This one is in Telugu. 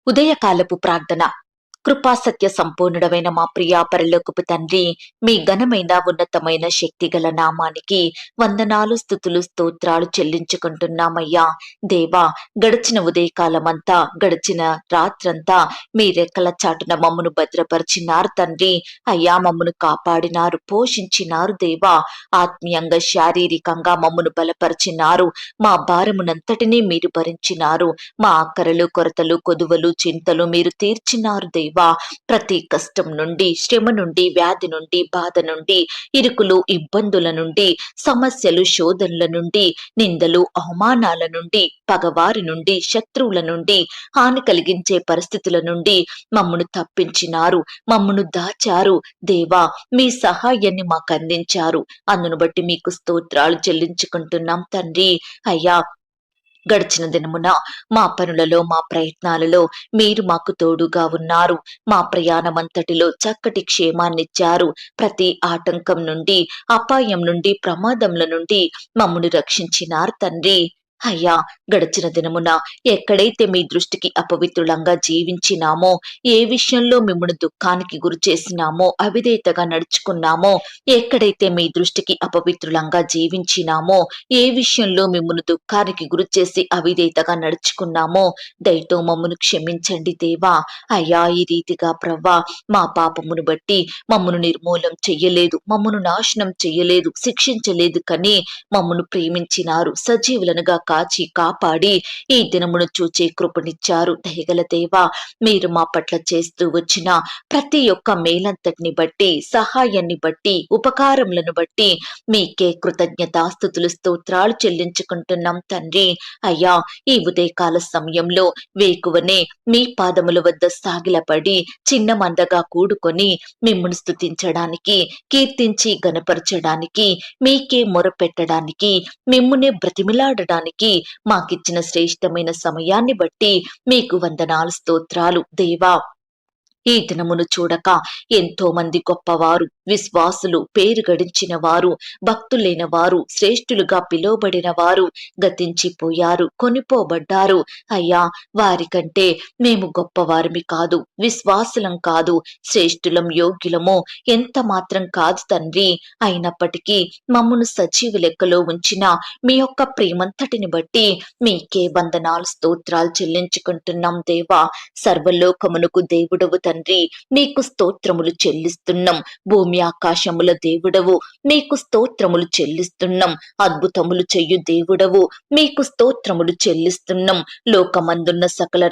ఉదయకాలపు ప్రార్థన. కృపా సత్య సంపూర్ణుడమైన మా ప్రియా పరలోకపు తండ్రి, మీ ఘనమైన ఉన్నతమైన శక్తిగల నామానికి వందనాలు, స్తుతులు, స్తోత్రాలు చెల్లించుకుంటున్నామయ్యా. దేవా, గడిచిన ఉదయకాలమంతా, గడిచిన రాత్రంతా మీ రెక్కల చాటున మమ్మను భద్రపరిచినారు తండ్రి. అయ్యా, మమ్మను కాపాడినారు, పోషించినారు దేవా. ఆత్మీయంగా శారీరకంగా మమ్మను బలపరిచినారు. మా భారమునంతటినీ మీరు భరించినారు. మా ఆకరలు, కొరతలు, కొదువలు, చింతలు మీరు తీర్చినారు దేవా. ప్రతి కష్టం నుండి, శ్రమ నుండి, వ్యాధి నుండి, బాధ నుండి, ఇరుకులు, ఇబ్బందుల నుండి, సమస్యలు, శోధనల నుండి, నిందలు, అవమానాల నుండి, పగవారి నుండి, శత్రువుల నుండి, హాని కలిగించే పరిస్థితుల నుండి మమ్మను తప్పించినారు, మమ్మను దాచారు దేవా. మీ సహాయాన్ని మాకు అందించారు. అందును బట్టి మీకు స్తోత్రాలు చెల్లించుకుంటున్నాం తండ్రి. అయ్యా, గడిచిన దినమున మా పనులలో, మా ప్రయత్నాలలో మీరు మాకు తోడుగా ఉన్నారు. మా ప్రయాణమంతటిలో చక్కటి క్షేమాన్నిచ్చారు. ప్రతి ఆటంకం నుండి, అపాయం నుండి, ప్రమాదముల నుండి మమ్మను రక్షించినారు తండ్రి. అయ్యా, గడిచిన దినమున ఎక్కడైతే మీ దృష్టికి అపవిత్రులంగా జీవించినామో, ఏ విషయంలో మిమ్మల్ని దుఃఖానికి గురి చేసినామో, అవిధేయతగా నడుచుకున్నామో, ఎక్కడైతే మీ దృష్టికి అపవిత్రులంగా జీవించినామో, ఏ విషయంలో మిమ్మల్ని దుఃఖానికి గురి చేసి అవిధేయతగా నడుచుకున్నామో, దయతో మమ్మను క్షమించండి దేవా. అయ్యా, ఈ రీతిగా ప్రవ్వా, మా పాపమును బట్టి మమ్మను నిర్మూలం చెయ్యలేదు, మమ్మను నాశనం చెయ్యలేదు, శిక్షించలేదు, కానీ మమ్మను ప్రేమించినారు, సజీవులనుగా కాచి కాపాడి ఈ దినమును చూచే కృపనిచ్చారు. దయగల దేవా, మీరు మా పట్ల చేస్తూ వచ్చిన ప్రతి ఒక్క మేలంతటిని బట్టి, సహాయాన్ని బట్టి, ఉపకారములను బట్టి మీకే కృతజ్ఞతాస్తుతులు, స్తోత్రాలు చెల్లించుకుంటున్నాం తండ్రి. అయ్యా, ఈ ఉదయకాల సమయంలో వేకువనే మీ పాదముల వద్ద సాగిలపడి చిన్న మందగా కూడుకొని మిమ్మును స్తుతించడానికి, కీర్తించి గనపరచడానికి, మీకే మొరపెట్టడానికి, మిమ్మునే బ్రతిమిలాడడానికి మాకిచ్చిన శ్రేష్టమైన సమయాన్ని బట్టి మీకు వందనాలు, స్తోత్రాలు దేవా. ఈ దినమును చూడక ఎంతో మంది గొప్పవారు, విశ్వాసులు, పేరు గడించిన వారు, భక్తులైన వారు, శ్రేష్ఠులుగా పిలువబడిన వారు గతించిపోయారు, కొనిపోబడ్డారు. అయ్యా, వారికంటే మేము గొప్పవారిమి కాదు, విశ్వాసులం కాదు, శ్రేష్ఠులం, యోగ్యులము ఎంత మాత్రం కాదు తండ్రి. అయినప్పటికీ మమ్మను సజీవ లెక్కలో ఉంచిన మీ యొక్క ప్రేమంతటిని బట్టి మీకే వందనాలు, స్తోత్రాలు చెల్లించుకుంటున్నాం దేవా. సర్వలోకమునకు దేవుడవు తండ్రి, మీకు స్తోత్రములు చెల్లిస్తున్నాం. భూమి ఆకాశముల దేవుడవు, మీకు స్తోత్రములు చెల్లిస్తున్నాం. అద్భుతములు చెయ్యు దేవుడవు, మీకు స్తోత్రములు చెల్లిస్తున్నాం. లోకమందున్న సకల